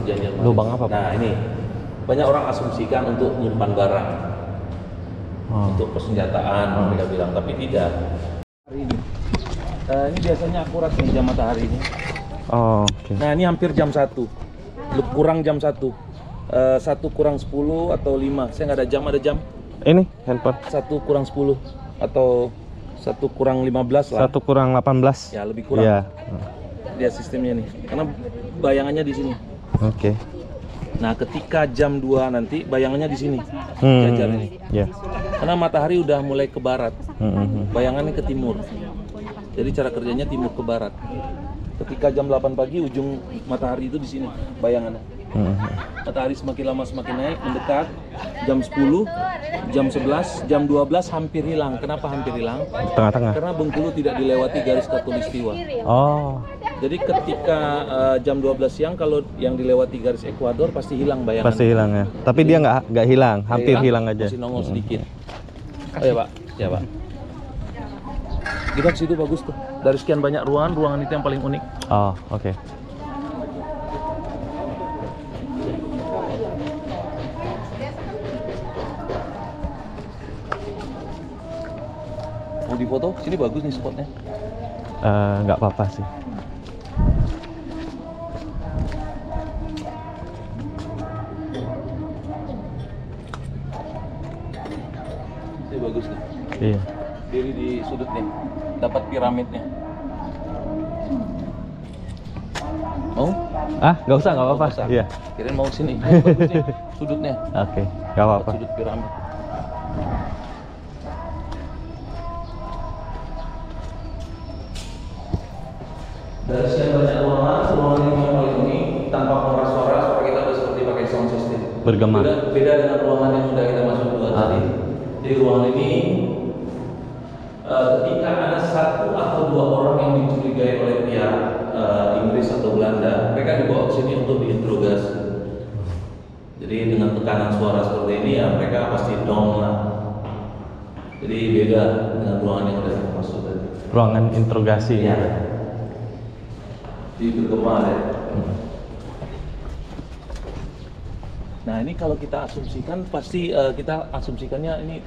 perjanjian Paris. Lubang apa, Pak? Nah ini banyak orang asumsikan untuk menyimpan barang, untuk persenjataan mereka bilang, tapi tidak. Hari ini, ini biasanya akurat nih jam matahari ini. Oh, oke. Nah ini hampir jam 1, kurang jam 1, 1 kurang 10 atau 5, saya nggak ada jam. Ini handphone 1 kurang 10 atau 1 kurang 15 lah. 1 kurang 18. Ya lebih kurang. Iya. Dia sistemnya nih, karena bayangannya di sini. Oke. Nah ketika jam 2 nanti bayangannya di sini, jajar ini. Ya. Karena matahari udah mulai ke barat, bayangannya ke timur. Jadi cara kerjanya timur ke barat. Ketika jam 8 pagi ujung matahari itu di sini bayangannya. Matahari semakin lama semakin naik, mendekat. Jam 10, jam 11, jam 12 hampir hilang. Kenapa hampir hilang? Tengah-tengah. Karena Bengkulu tidak dilewati garis khatulistiwa. Oh. Jadi ketika jam 12 siang kalau yang dilewati garis ekuador pasti hilang bayangan. Pasti hilang ya. Tapi dia nggak hilang, hampir hilang aja. Masih nongol sedikit. Oh ya Pak, ya Pak. Kita ke situ bagus tuh. Dari sekian banyak ruangan itu yang paling unik. Oh, oke. Mau difoto? Sini bagus nih spotnya. Nggak apa-apa sih. Sini bagus nih. Iya. Diri di sudut nih, dapat piramidnya. Mau? Nggak usah, nggak apa-apa. Iya. Kirain mau sini. Bagus nih sudutnya. Oke, nggak apa-apa. Sudut piramid. Dari sekian banyak ruangan ini yang paling unik, tanpa pengeras suara kita udah seperti pakai sound system. Bergema. Beda dengan ruangan yang sudah kita masuk dua tadi. Di ruangan ini, ketika ada 1 atau 2 orang yang dicurigai oleh pihak Inggris atau Belanda, mereka dibawa ke sini untuk diinterogasi. Jadi dengan tekanan suara seperti ini ya mereka pasti dong lah. Jadi beda dengan ruangan yang sudah kita masuk tadi. Ruangan interogasi. Ya. Di bergema ya. Nah ini kalau kita asumsikan pasti kita asumsikannya ini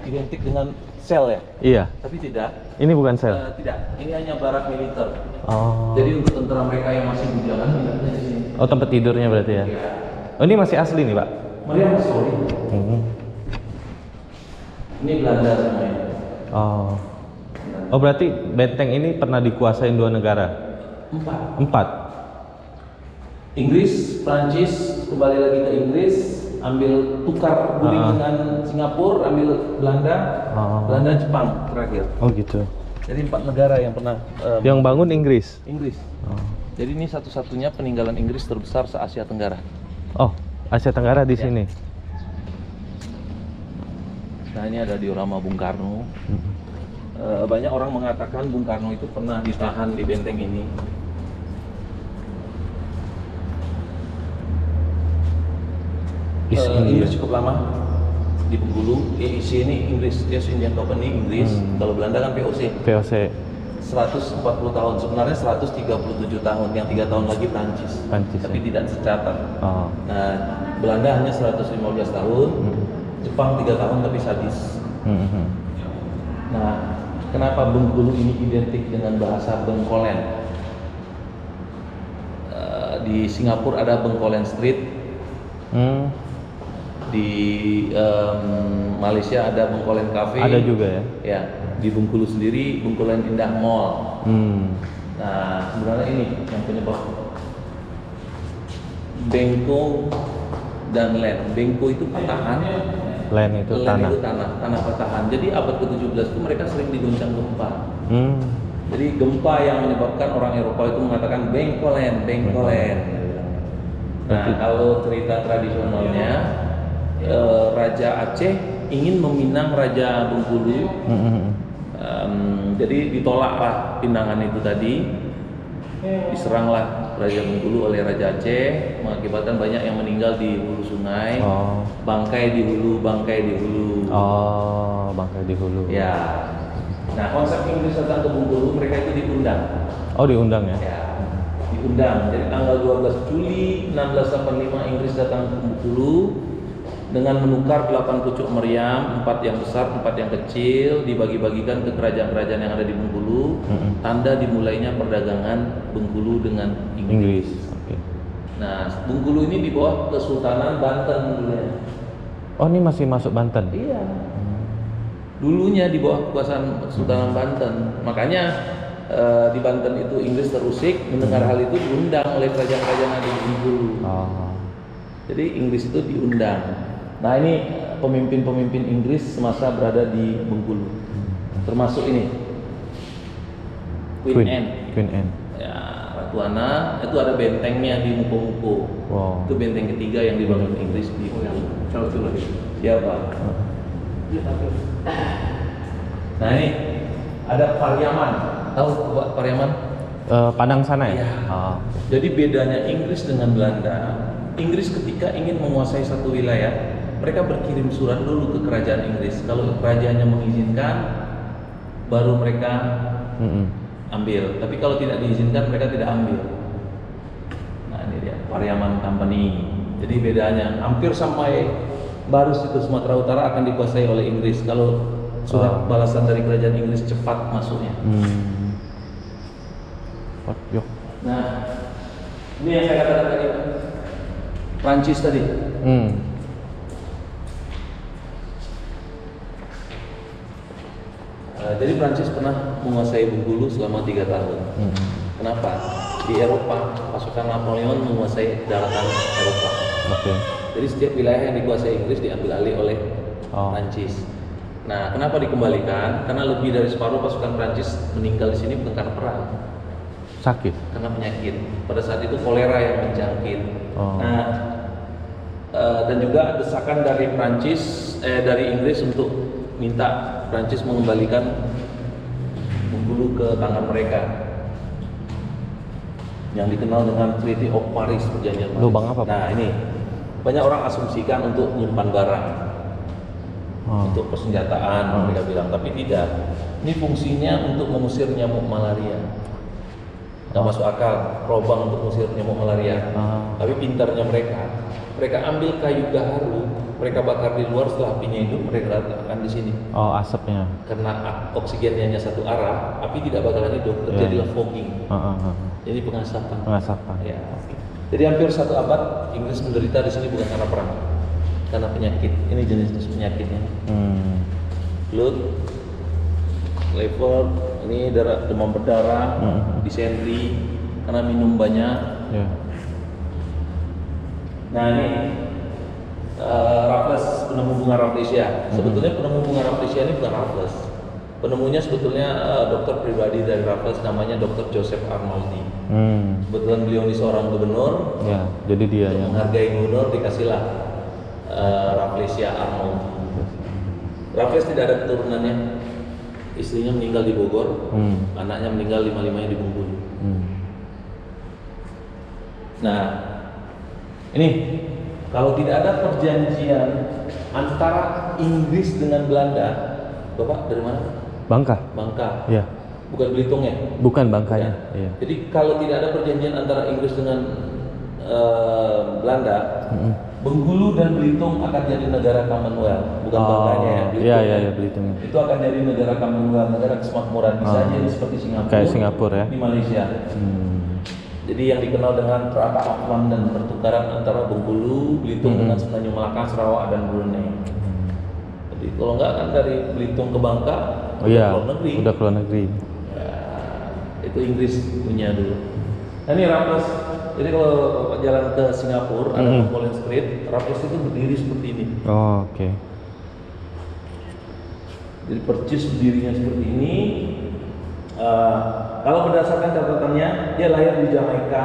identik dengan sel ya? Iya. Tapi tidak. Ini bukan sel. Tidak. Ini hanya barak militer. Oh. Jadi untuk tentara mereka yang masih bujangan tidaknya di sini. Oh, tempat tidurnya berarti ya? Iya. Oh, ini masih asli nih, Pak? Mereka masih ori. Ini Belanda semuanya. Oh. Oh, berarti benteng ini pernah dikuasain 2 negara? 4. Inggris, Prancis, kembali lagi ke Inggris, ambil tukar guling dengan Singapura, ambil Belanda, Belanda, Jepang terakhir. Oh gitu. Jadi 4 negara yang pernah yang bangun Inggris. Inggris. Jadi ini satu-satunya peninggalan Inggris terbesar se Asia Tenggara. Oh, Asia Tenggara di sini. Nah ini ada diorama Bung Karno. Banyak orang mengatakan Bung Karno itu pernah ditahan di benteng ini. Inggris cukup lama di Bengkulu. IC ini Inggris, East Indian Company Inggris. Kalau Belanda kan VOC. 140 tahun, sebenarnya 137 tahun, yang 3 tahun lagi Prancis tapi tidak tercatat. Nah, Belanda hanya 115 tahun, Jepang 3 tahun tapi sadis. Nah, kenapa Bengkulu ini identik dengan bahasa Bengkolen? Di Singapura ada Bengkolen Street, di Malaysia ada Bengkolen Cafe. Ada juga ya? Ya, di Bengkulu sendiri Bengkolen Indah Mall. Nah, sebenarnya ini yang penyebab Bengko dan Len. Bengko itu patahan, Len itu tanah. Tanah patahan. Jadi abad ke-17 itu mereka sering diguncang gempa. Jadi gempa yang menyebabkan orang Eropa itu mengatakan Bengkolen. Nah, kalau cerita tradisionalnya Raja Aceh ingin meminang Raja Bengkulu, jadi ditolaklah pinangan itu tadi, diseranglah Raja Bengkulu oleh Raja Aceh, mengakibatkan banyak yang meninggal di hulu sungai, bangkai di hulu. Oh, bangkai di hulu. Ya, nah konsep Inggris datang ke Bengkulu, mereka itu diundang. Oh, diundang ya? Ya, diundang. Jadi tanggal 12 Juli 1685 Inggris datang ke Bengkulu dengan menukar 8 pucuk meriam, 4 yang besar, 4 yang kecil, dibagi-bagikan ke kerajaan-kerajaan yang ada di Bengkulu. Tanda dimulainya perdagangan Bengkulu dengan Inggris. Oke. Nah, Bengkulu ini di bawah Kesultanan Banten dulunya. Oh, ini masih masuk Banten? Iya. Dulunya di bawah kekuasaan Kesultanan Banten. Makanya di Banten itu Inggris terusik, mendengar hal itu diundang oleh kerajaan-kerajaan yang ada di Bengkulu. Jadi Inggris itu diundang. Nah, ini pemimpin-pemimpin Inggris semasa berada di Bengkulu. Termasuk ini Queen Anne. Ya, Ratu Anna, itu ada bentengnya di Muko-Muko. Wow. Itu benteng ketiga yang dibangun Inggris di Bengkulu. Siapa? Nah, ini ada Pariaman. Tahu Pak Pariaman? Padang sana ya? Iya. Jadi bedanya Inggris dengan Belanda, Inggris ketika ingin menguasai satu wilayah, mereka berkirim surat dulu ke kerajaan Inggris. Kalau kerajaannya mengizinkan, baru mereka ambil. Tapi kalau tidak diizinkan, mereka tidak ambil. Nah, ini dia Pariaman Company. Jadi bedanya, hampir sampai Barus itu Sumatera Utara akan dikuasai oleh Inggris. Kalau surat balasan dari kerajaan Inggris cepat masuknya. Nah, ini yang saya katakan tadi, Prancis tadi. Jadi Prancis pernah menguasai Bengkulu selama 3 tahun. Kenapa? Di Eropa, pasukan Napoleon menguasai daratan Eropa. Jadi setiap wilayah yang dikuasai Inggris diambil alih oleh Prancis. Nah, kenapa dikembalikan? Karena lebih dari separuh pasukan Prancis meninggal di sini bukan karena perang. Sakit? Karena penyakit. Pada saat itu kolera yang menjangkit. Nah, dan juga desakan dari dari Inggris untuk minta Prancis mengembalikan Bengkulu ke tangan mereka, yang dikenal dengan Treaty of Paris, perjanjian Paris. Lubang apa, Pak? Nah, ini banyak orang asumsikan untuk menyimpan barang, untuk persenjataan, mereka bilang, tapi tidak. Ini fungsinya untuk mengusir nyamuk malaria. Nggak masuk akal, lubang untuk mengusir nyamuk malaria. Tapi pintarnya mereka ambil kayu gaharu, mereka bakar di luar, setelah apinya hidup mereka letakkan di sini. Asapnya. Karena oksigennya hanya satu arah, api tidak bakalan hidup, terjadilah fogging. Jadi pengasapan. Ya. Jadi hampir 1 abad Inggris menderita di sini bukan karena perang, karena penyakit. Ini jenis-jenis penyakitnya. Flu, lever, ini demam berdarah, disentri, karena minum banyak. Nah, ini Raffles, penemu bunga Rafflesia. Sebetulnya penemu bunga Rafflesia ini bukan Raffles. Penemunya sebetulnya dokter pribadi dari Raffles, namanya Dr. Joseph Arnoldi. Kebetulan beliau ini seorang gubernur. Ya, jadi dia yang menghargai gubernur, dikasihlah Rafflesia Arnoldi. Raffles tidak ada keturunannya. Istrinya meninggal di Bogor, anaknya meninggal 5-5-nya di Bengkulu. Nah, ini kalau tidak ada perjanjian antara Inggris dengan Belanda, Bapak dari mana? Bangka. Iya. Bukan Belitung ya? Bukan Bangkanya. Iya. Jadi kalau tidak ada perjanjian antara Inggris dengan Belanda, Bengkulu dan Belitung akan jadi negara Commonwealth, bukan Bangkanya ya. Iya, Belitung. Itu akan jadi negara Commonwealth, negara kesemakmuran, bisa jadi seperti Singapura. Kayak Singapura ya. Di Malaysia. Jadi yang dikenal dengan Tratah of London, pertukaran antara Bengkulu, Belitung dengan Semenanjung Malaka, Sarawak dan Brunei. Jadi kalau nggak kan dari Belitung ke Bangka, udah keluar negeri. Ya, itu Inggris punya dulu. Nah, ini Raffles. Jadi kalau Bapak jalan ke Singapura, ada Collins Street, Raffles itu berdiri seperti ini. Oke. Jadi percis berdirinya seperti ini. Kalau berdasarkan catatannya, dia lahir di Jamaika.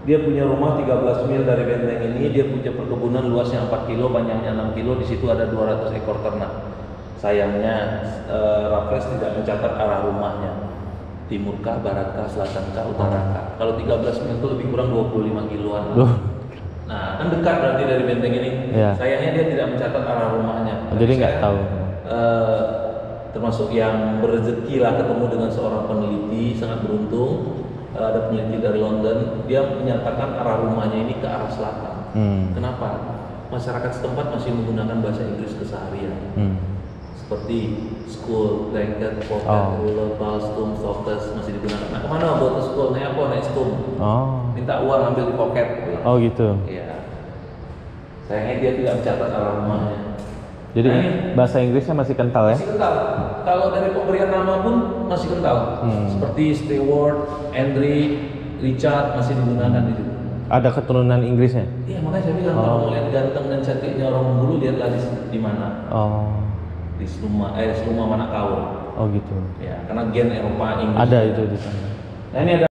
Dia punya rumah 13 mil dari benteng ini. Dia punya perkebunan luasnya 4 kilo, panjangnya 6 kilo. Di situ ada 200 ekor ternak. Sayangnya Raffles tidak mencatat arah rumahnya. Timurkah, baratkah, selatankah, utarakah. Kalau 13 mil itu lebih kurang 25 kiloan. Nah, kan dekat berarti dari benteng ini. Sayangnya dia tidak mencatat arah rumahnya. Jadi nggak tahu. Termasuk yang berrezeki lah ketemu dengan seorang peneliti, sangat beruntung. ada peneliti dari London, dia menyatakan arah rumahnya ini ke arah selatan. Kenapa? Masyarakat setempat masih menggunakan bahasa Inggris keseharian. Seperti school, blanket, pocket, ruler, ball, stum, socks masih digunakan. Nah, kemana buat ke school? Naik apa? Naik stum. Minta uang ambil di pocket. Oh gitu. Iya. Sayangnya dia tidak mencatat arah rumahnya. Jadi bahasa Inggrisnya masih kental ya? Masih kental. Kalau dari pemberian nama pun masih kental. Seperti Stewart, Henry, Richard masih digunakan di situ. Ada keturunan Inggrisnya? Iya, makanya saya bilang kalau mau lihat ganteng dan cantiknya orang Bengkulu, lihatlah di mana. Di Seluma Manakau. Oh gitu. Ya, karena gen Eropa Inggris. Ada itu di sana. Nah, ini ada